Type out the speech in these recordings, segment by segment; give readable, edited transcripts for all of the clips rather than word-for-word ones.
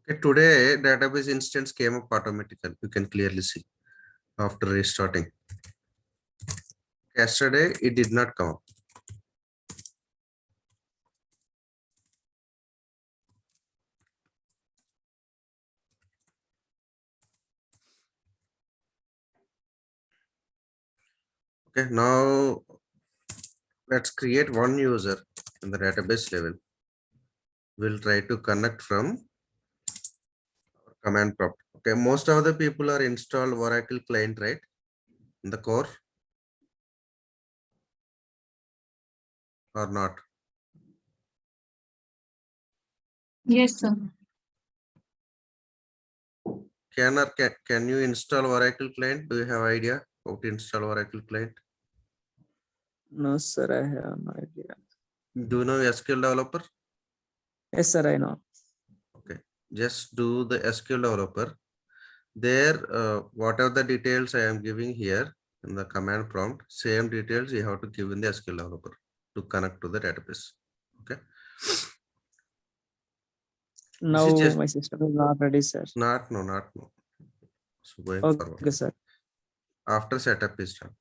Okay, today database instance came up automatically. You can clearly see after restarting. Yesterday it did not come up. Okay, now let's create one user in the database level. We'll try to connect from command prompt. Okay, most of the people are installed Oracle client, right? In the core or not? Yes, sir. Can you install Oracle client? Do you have idea how to install Oracle client? No, sir, I have no idea. Do you know SQL developer? Yes, sir, I know. Okay, just do the SQL developer. There, whatever the details I am giving here in the command prompt, same details you have to give in the SQL developer to connect to the database. Okay. Now just my system is not ready, sir. not no. So going forward. Okay, sir. After setup is done.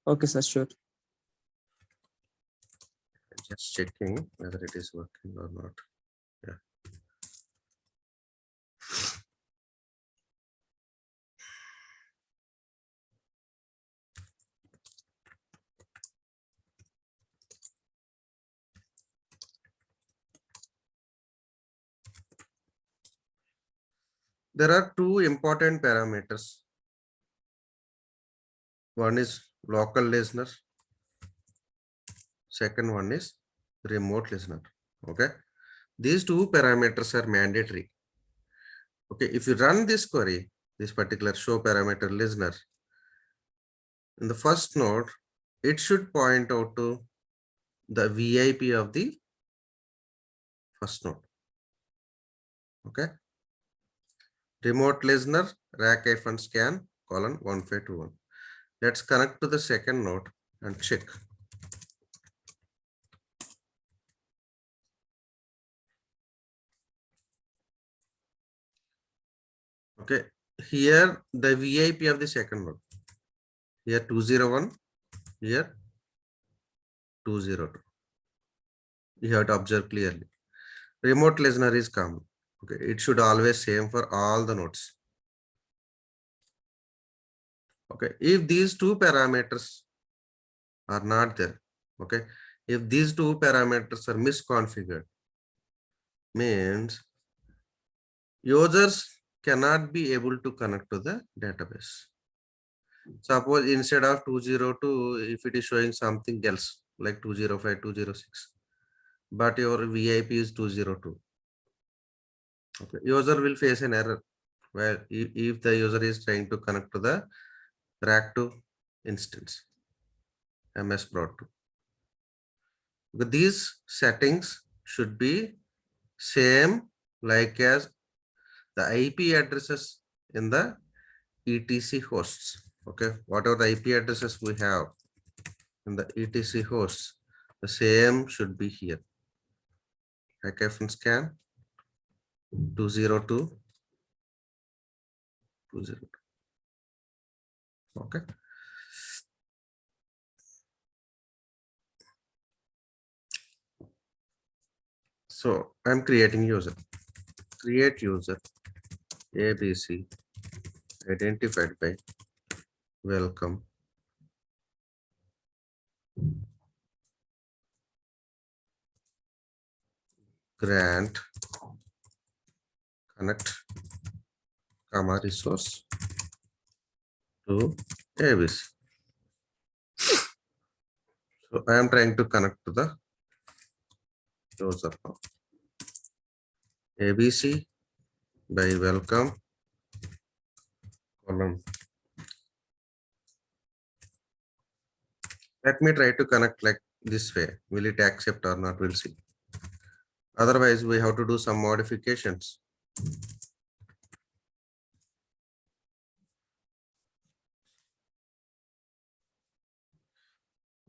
Okay, sir, sure. Just checking whether it is working or not. Yeah. There are two important parameters. One is local listener. Second one is remote listener. Okay. These two parameters are mandatory. Okay. If you run this query, this particular show parameter listener, in the first node, it should point out to the VIP of the first node. Okay. Remote listener, RAC-scan, colon 1521. Let's connect to the second node and check. Okay, here the VIP of the second node. Here 201, here 202. You have to observe clearly. Remote listener is common. Okay, it should always same for all the nodes. Okay, if these two parameters are not there, okay, if these two parameters are misconfigured, means users cannot be able to connect to the database. Suppose instead of 202, if it is showing something else like 205, 206, but your VIP is 202. Okay, user will face an error where if the user is trying to connect to the RAC2 instance, MS Prod 2. But these settings should be same like as the IP addresses in the etc hosts. Okay, whatever the IP addresses we have in the etc hosts, the same should be here. RAC-scan 202 202. Okay. So I'm creating user. Create user ABC identified by welcome. Grant connect comma resource to ABC. So I am trying to connect to the user now. ABC by welcome column. Let me try to connect like this way. Will it accept or not? We'll see. Otherwise, we have to do some modifications.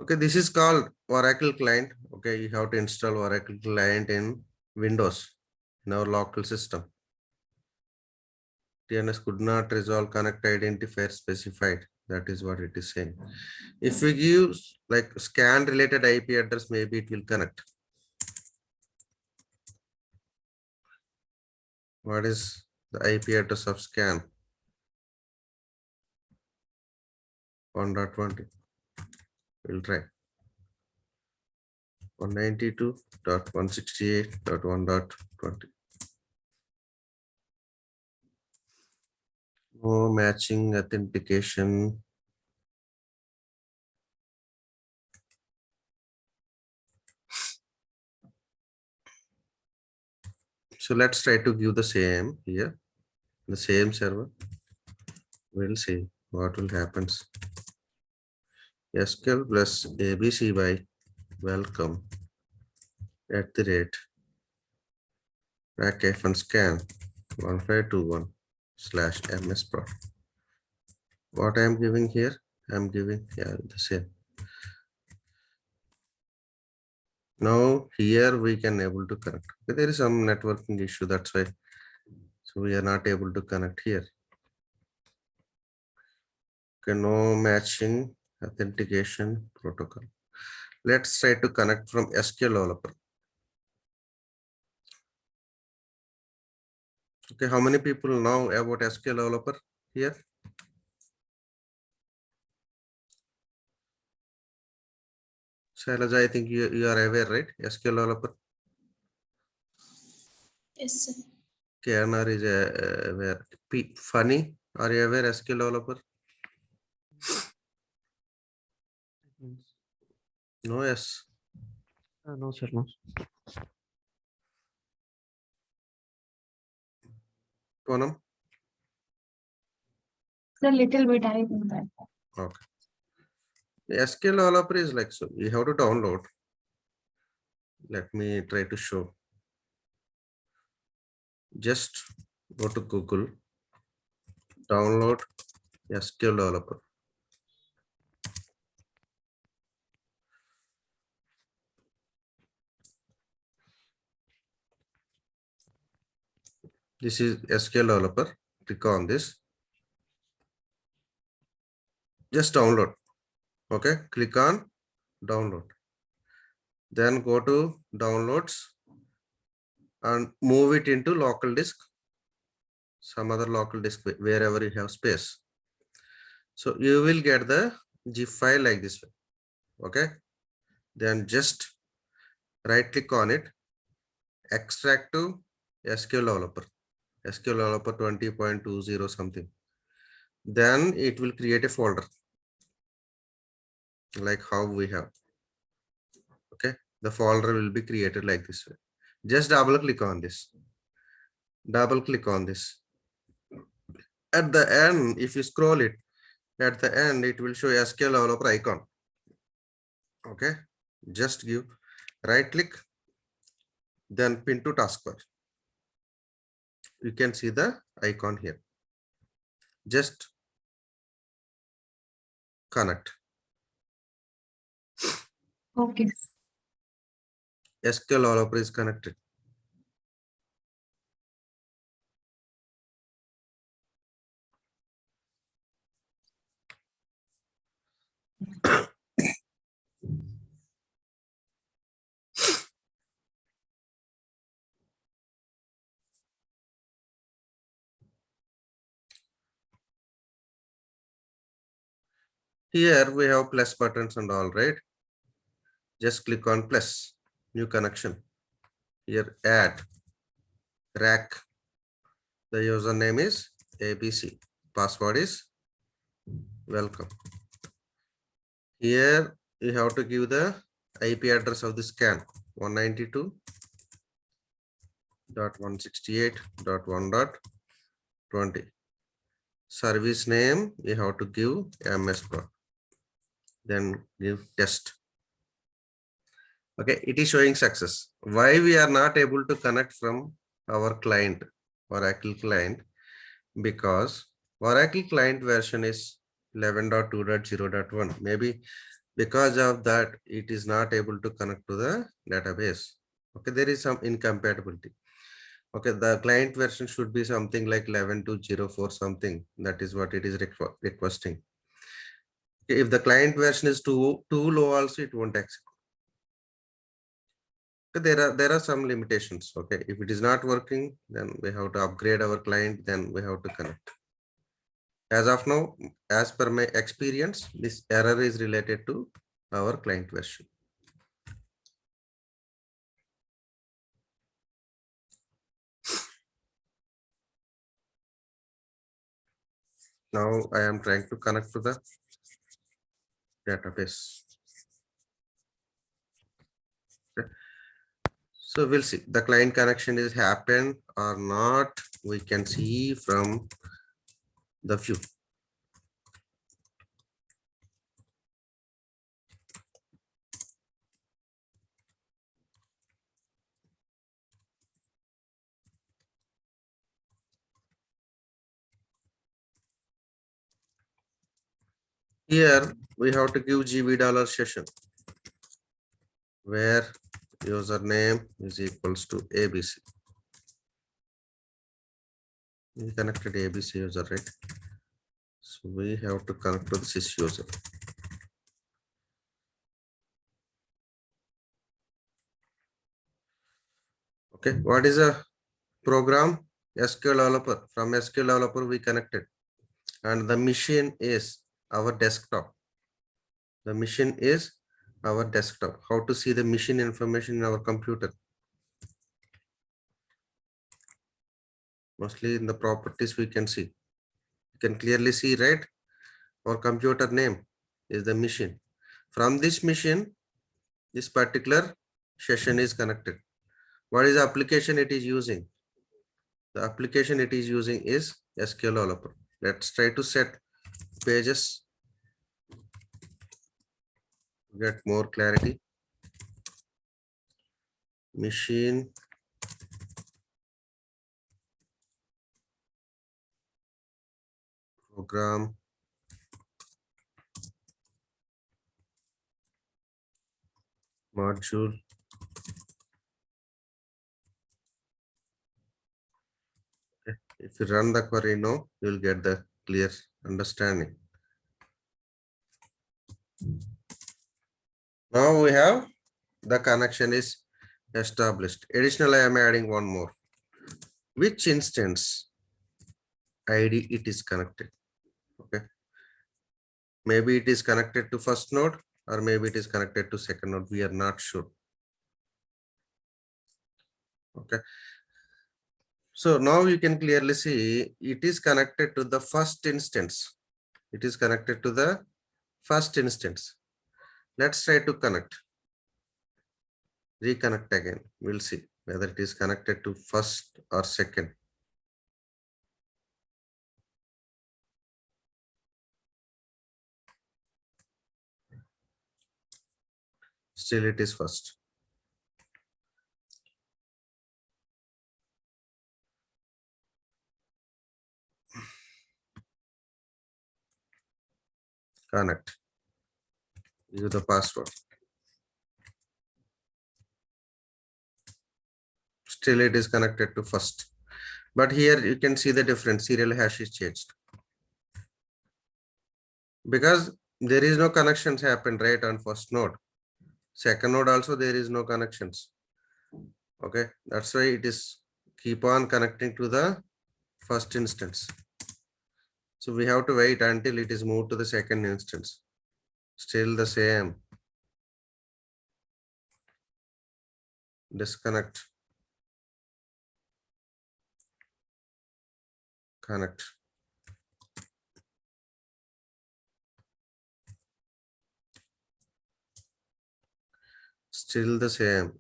Okay, this is called Oracle client. Okay, you have to install Oracle client in Windows. in our local system. TNS could not resolve connect identifier specified. That is what it is saying. If we give like scan related IP address, maybe it will connect. What is the IP address of scan? 1.20. We'll try. 192.168.1.20. No matching authentication. So let's try to give the same here, the same server. We'll see what will happen. SQL plus ABC by welcome at the rate RAC-scan 1521/MS-prod. What I am giving here, I am giving the same. Now here we can able to connect. But there is some networking issue, that's why. So we are not able to connect here. Okay, no matching authentication protocol. Let's try to connect from SQL developer. Okay, how many people know about SQL developer here? Shailaja, I think you are aware, right? SQL developer. Yes, sir. KNR is aware. Funny, are you aware SQL developer? No, yes. No, sir, no. Poonam? So little bit I know that. Okay. The SQL developer is like so. You have to download. Let me try to show. Just go to Google, download SQL developer. This is SQL developer. Click on this. Just download. Okay. Click on download. Then go to downloads and move it into local disk. Some other local disk wherever you have space. So you will get the zip file like this way. Okay. Then just right click on it, extract to SQL developer, SQL developer 20.20 something. Then it will create a folder like how we have. Okay. The folder will be created like this way. Just double click on this. Double click on this. At the end, if you scroll it, at the end, it will show SQL developer icon. Okay. Just give right click, then pin to taskbar. You can see the icon here. Just connect. Okay. SQL developer is connected. Here we have plus buttons and all, right? Just click on plus, new connection. Here add RAC. The username is ABC. Password is welcome. Here you have to give the IP address of the scan 192.168.1.20. Service name you have to give MS-prod. Then give test. Okay, it is showing success. Why we are not able to connect from our client, Oracle client? Because Oracle client version is 11.2.0.1. Maybe because of that, it is not able to connect to the database. Okay, there is some incompatibility. Okay, the client version should be something like 11.2.04 something. That is what it is requesting. Okay, if the client version is too low also, it won't accept. Okay, there are some limitations. Okay, if it is not working, then we have to upgrade our client, then we have to connect. As of now, as per my experience, this error is related to our client version. Now I am trying to connect to the database. Okay. So we'll see the client connection is happened or not. We can see from the view. Here we have to give $GB session where username is equals to ABC. We connected ABC user, right? So we have to connect to the sys user. Okay, what is a program? SQL developer. From SQL developer we connected, and the machine is our desktop. The machine is our desktop. How to see the machine information in our computer? Mostly in the properties we can see. You can clearly see, right? Our computer name is the machine. From this machine, this particular session is connected. What is the application it is using? The application it is using is SQL developer. Let's try to set pages, get more clarity. Machine program module. Okay. If you run the query now, you'll get the clear understanding. Now we have the connection is established. Additionally, I am adding one more. Which instance ID it is connected? Okay. Maybe it is connected to first node, or maybe it is connected to second node. We are not sure. Okay. So now you can clearly see it is connected to the first instance. It is connected to the first instance. Let's try to connect. Reconnect again. We'll see whether it is connected to first or second. Still it is first. Connect. Give the password. Still it is connected to first. But here you can see the difference. Serial hash is changed. Because there is no connections happen right on first node. Second node also there is no connections. Okay, that's why it is keep on connecting to the first instance. So we have to wait until it is moved to the second instance. Still the same. Disconnect. Connect. Still the same.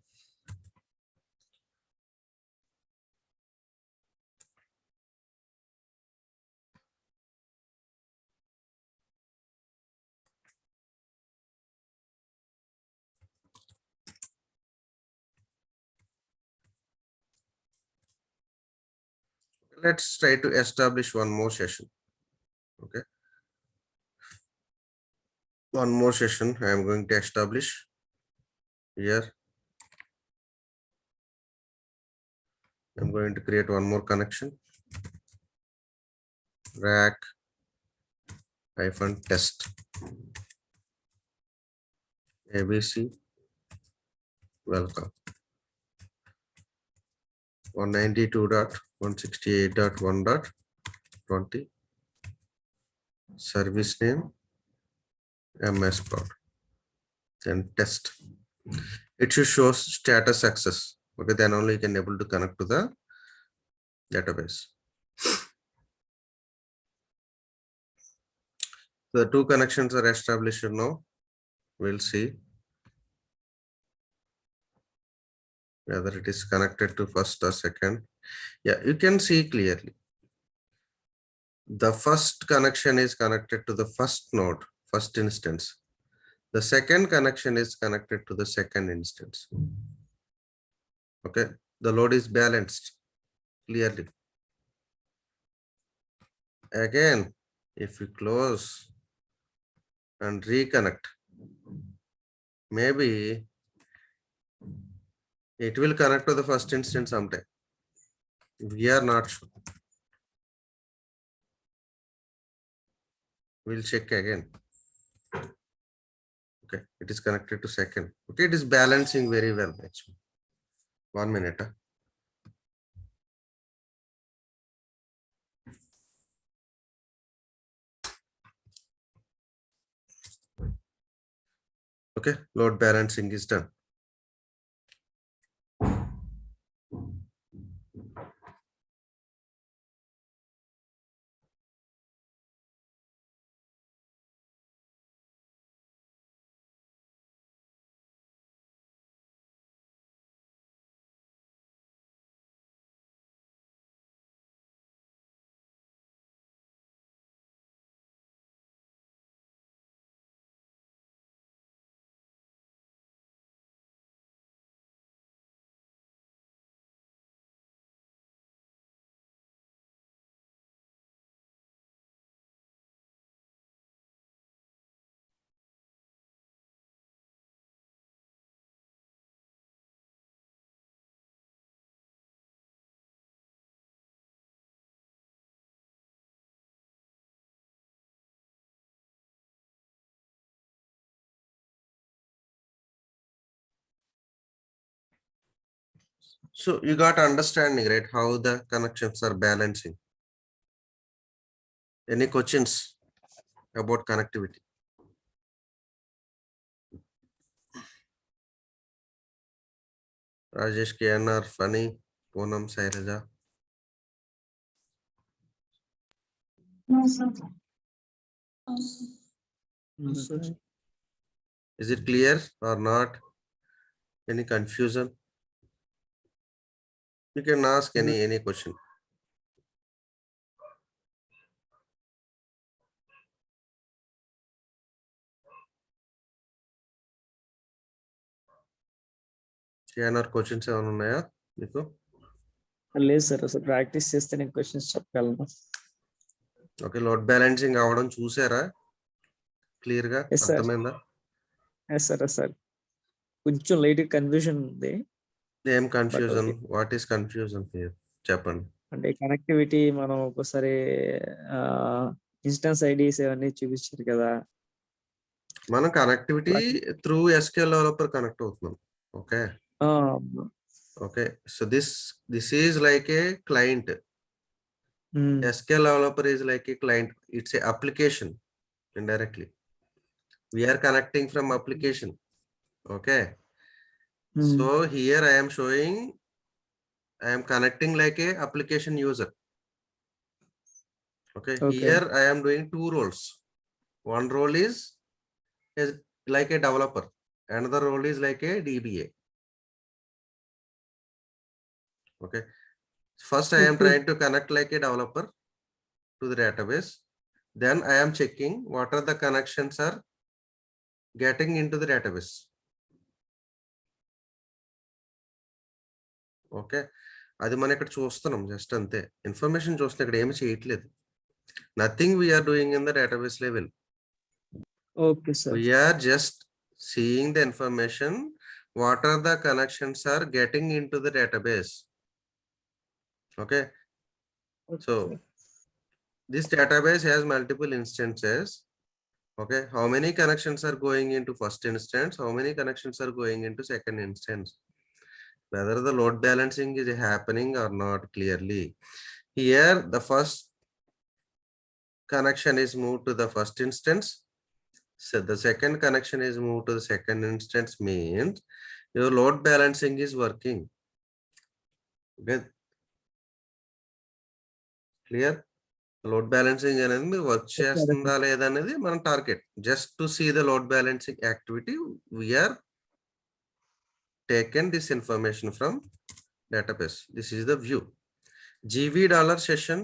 Let's try to establish one more session. Okay. One more session I am going to establish here. I'm going to create one more connection. RAC -test ABC. Welcome. 192.168.1.20 service name MS prod, then test. It should show status success. Okay, then only you can able to connect to the database. The two connections are established now. We'll see whether it is connected to first or second. Yeah, you can see clearly. The first connection is connected to the first node, first instance. The second connection is connected to the second instance. Okay, the load is balanced clearly. Again, if we close and reconnect, maybe it will connect to the first instance sometime. We are not sure. We'll check again. Okay, it is connected to second. Okay, it is balancing very well actually. 1 minute. Okay, load balancing is done. So you got understanding, right? How the connections are balancing. Any questions about connectivity? Rajesh, KNR, Funny, Poonam, Sairaja. No, sir. No, sir. Is it clear or not? Any confusion? You can ask any question. KNR questions ఏమైనా ఉన్నాయా మీకు? లేదు sir, అసలు practice చేస్తే నేను questions చెప్పగలను. Okay, load balancing అవడం చూసారా? క్లియర్ గా Yes, sir. అర్థమైందా? సార్ కొంచెం లైట్ కన్ఫ్యూజన్ ఉంది. ఏం confusion? What is confusion here? చెప్పండి. అంటే కనెక్టివిటీ మనం ఒకసారి ఇన్స్టెన్స్ ఐడీస్ అవన్నీ చూపించారు కదా. మనం connectivity through SQL developer connect అవుతున్నాం. Okay okay, so this is like a client. SQL developer is like a client. It's a application indirectly. We are connecting from application. Okay. So here I am showing I am connecting like a application user. Okay. Here I am doing two roles. One role is like a developer. Another role is like a DBA. Okay. First I am trying to connect like a developer to the database. Then I am checking what are the connections are getting into the database. Okay, అది మనం ఇక్కడ చూస్తున్నాం just అంతే. Information చూస్తున్నా, ఇక్కడ ఏమి చేయట్లేదు. Nothing we're doing in the database level. Okay sir. We're just seeing the information, what are the connections are getting into the database. Okay. So this database has multiple instances. Okay. How many connections are going into first instance? How many connections are going into second instance? Whether the load balancing is happening or not clearly. Here, the first connection is moved to the first instance. So the second connection is moved to the second instance means your load balancing is working. Okay. Clear? Load balancing అనేది work చేస్తుందా లేదా అనేది మన target. Just to see the load balancing activity, we are taken this information from database. This is the view. GV dollar session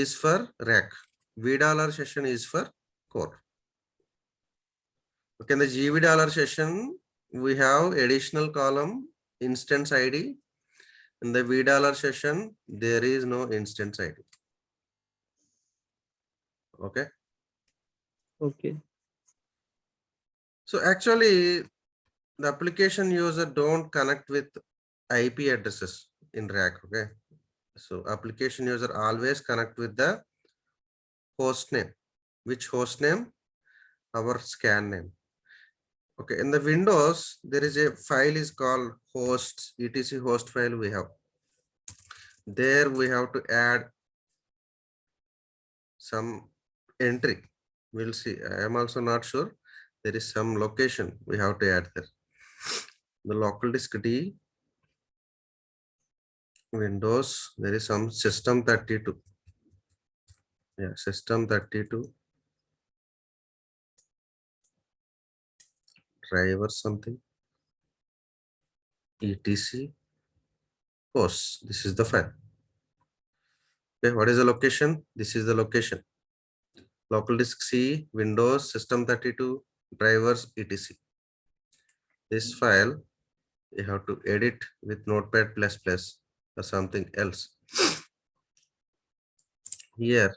is for rack. V dollar session is for core. Okay, in the GV dollar session, we have additional column instance ID. In the V dollar session, there is no instance ID. Okay. Okay. So actually, the application user don't connect with IP addresses in RAC. Okay. So application user always connect with the host name. Which host name? Our scan name. Okay. In the Windows, there is a file is called hosts, etc host file we have. There we have to add some entry. We'll see. I am also not sure. There is some location we have to add there. The local disk D, Windows, there is some system 32. Yeah, system 32. Driver something. etc hosts. This is the file. Okay, what is the location? This is the location. Local disk C, Windows, system 32, drivers, etc. This file you have to edit with Notepad++ or something else. Here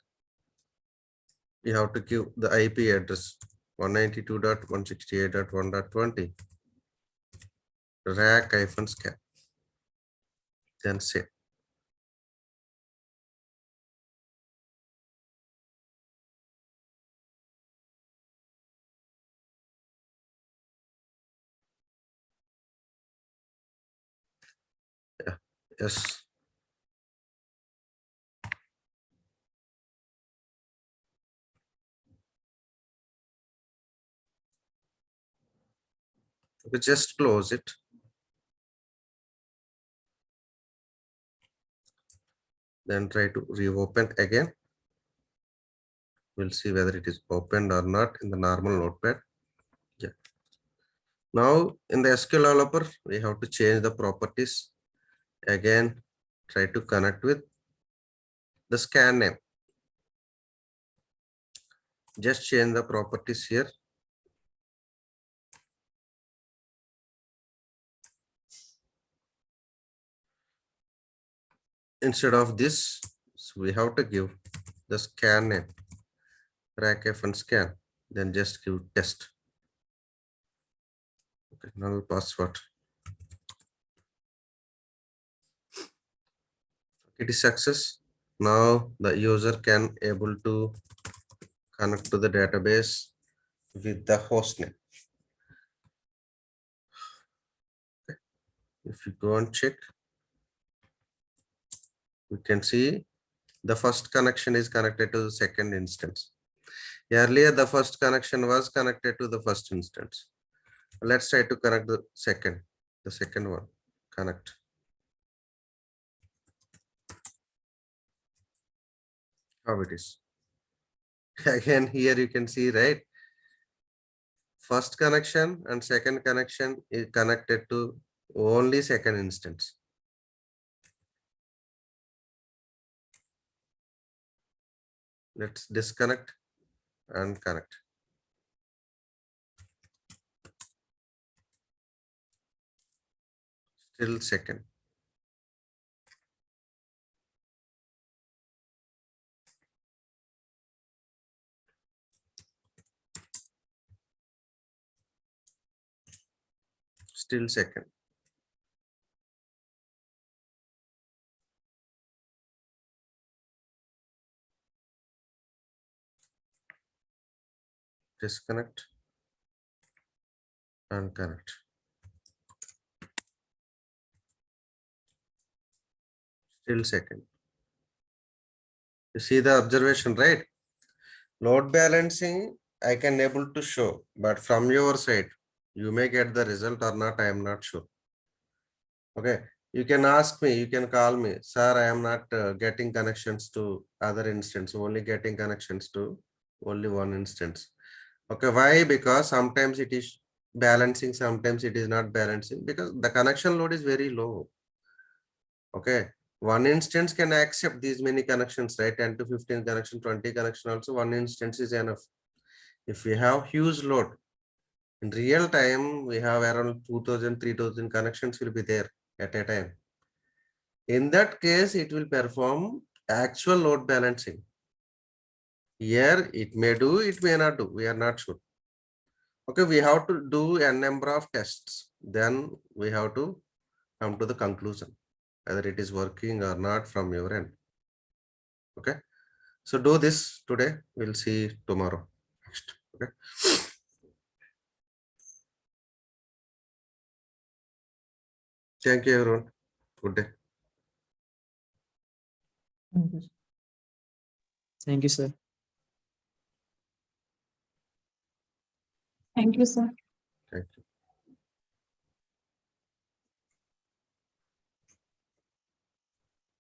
you have to give the IP address 192.168.1.20 rack-scan. Then save. Yeah. Yes. Okay, just close it. Then try to reopen again. We'll see whether it is opened or not in the normal notepad. Yeah. Now in the SQL developer, we have to change the properties. Again, try to connect with the scan name. Just change the properties here. Instead of this, so we have to give the scan name, RAC-FN scan, then just give test. Okay, null password. It is success. Now the user can able to connect to the database with the host name. If you go and check, we can see the first connection is connected to the second instance. Earlier, the first connection was connected to the first instance. Let's try to connect the second one. Connect. How it is. Again, here you can see, right? First connection and second connection is connected to only second instance. Let's disconnect and connect. Still second. Still second. disconnect and connect. Still second. You see the observation, right? Load balancing, I can able to show, but from your side, you may get the result or not, I am not sure. Okay, you can ask me, you can call me, sir, I am not getting connections to other instance, only getting connections to only one instance. Okay, why? Because sometimes it is balancing, sometimes it is not balancing, because the connection load is very low. Okay, one instance can accept these many connections, right? 10 to 15 connection, 20 connection also, one instance is enough. If we have huge load, in real time, we have around 2000, 3000 connections will be there at a time. In that case, it will perform actual load balancing. Here, it may do, it may not do. We are not sure. Okay, we have to do a number of tests. Then we have to come to the conclusion whether it is working or not from your end. Okay, so do this today. We'll see tomorrow. Next. Okay. Thank you, everyone. Good day. Thank you, sir. Thank you, sir.